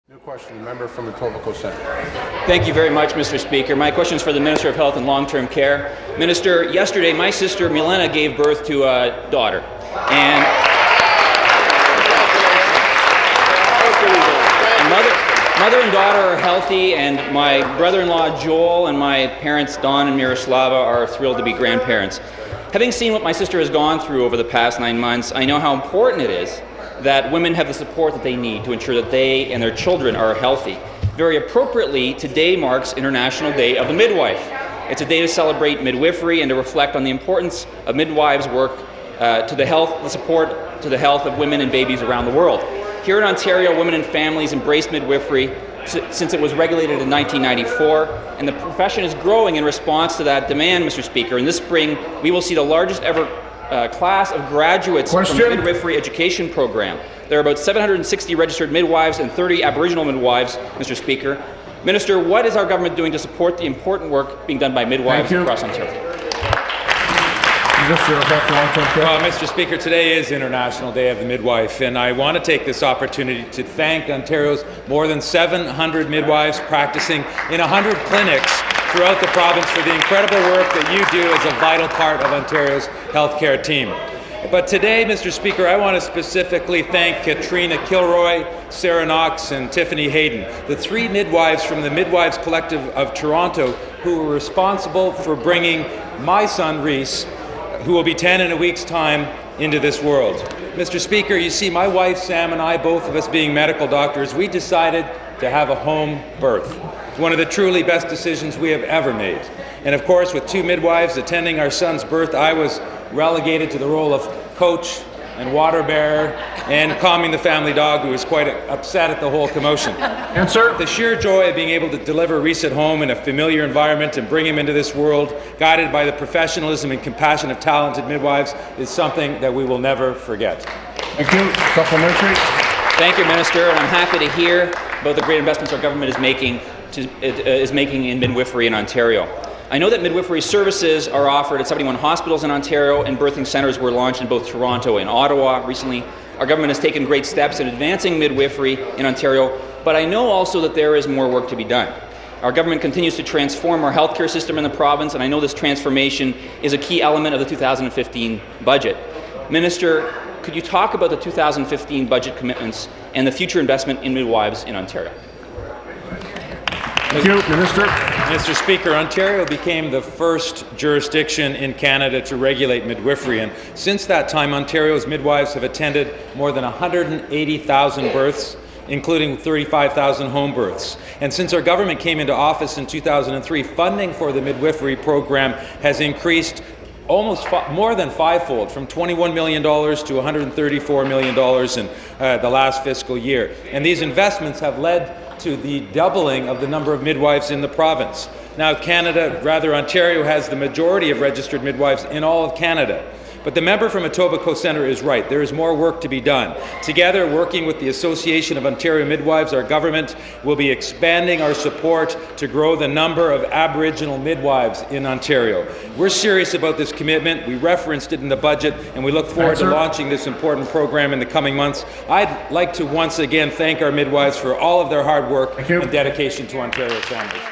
New question, the member from Etobicoke Centre. Thank you very much, Mr. Speaker. My question is for the Minister of Health and Long-Term Care. Minister, yesterday my sister Milena gave birth to a daughter. And mother and daughter are healthy, and my brother-in-law Joel and my parents Don and Miroslava are thrilled to be grandparents. Having seen what my sister has gone through over the past 9 months, I know how important it is that women have the support that they need to ensure that they and their children are healthy. Very appropriately, today marks International Day of the Midwife. It's a day to celebrate midwifery and to reflect on the importance of midwives' work to the support to the health of women and babies around the world. Here in Ontario, women and families embrace midwifery since it was regulated in 1994, and the profession is growing in response to that demand, Mr. Speaker. In this spring, we will see the largest ever class of graduates from the midwifery education program. There are about 760 registered midwives and 30 Aboriginal midwives, Mr. Speaker. Minister, what is our government doing to support the important work being done by midwives across Ontario? Mr. Speaker, today is International Day of the Midwife, and I want to take this opportunity to thank Ontario's more than 700 midwives practicing in 100 clinics throughout the province for the incredible work that you do as a vital part of Ontario's healthcare team. But today, Mr. Speaker, I want to specifically thank Katrina Kilroy, Sarah Knox, and Tiffany Hayden, the 3 midwives from the Midwives Collective of Toronto who were responsible for bringing my son, Reese, who will be 10 in a week's time, into this world. Mr. Speaker, you see, my wife, Sam, and I, both of us being medical doctors, we decided to have a home birth. One of the truly best decisions we have ever made. And of course, with 2 midwives attending our son's birth, I was relegated to the role of coach and water bearer and calming the family dog, who was quite upset at the whole commotion. Answer. The sheer joy of being able to deliver Reese at home in a familiar environment and bring him into this world, guided by the professionalism and compassion of talented midwives, is something that we will never forget. Thank you. Supplementary. Thank you, Minister, and I'm happy to hear about the great investments our government is making in midwifery in Ontario. I know that midwifery services are offered at 71 hospitals in Ontario, and birthing centres were launched in both Toronto and Ottawa recently. Our government has taken great steps in advancing midwifery in Ontario, but I know also that there is more work to be done. Our government continues to transform our healthcare system in the province, and I know this transformation is a key element of the 2015 budget. Minister, could you talk about the 2015 budget commitments and the future investment in midwives in Ontario? Thank you, Minister. Mr. Speaker, Ontario became the first jurisdiction in Canada to regulate midwifery, and since that time, Ontario's midwives have attended more than 180,000 births, including 35,000 home births. And since our government came into office in 2003, funding for the midwifery program has increased almost more than 5-fold, from $21 million to $134 million in the last fiscal year. And these investments have led to the doubling of the number of midwives in the province. Now Ontario has the majority of registered midwives in all of Canada. But the member from Etobicoke Centre is right. There is more work to be done. Together, working with the Association of Ontario Midwives, our government will be expanding our support to grow the number of Aboriginal midwives in Ontario. We're serious about this commitment. We referenced it in the budget, and we look forward to launching this important program in the coming months. I'd like to once again thank our midwives for all of their hard work and dedication to Ontario's families.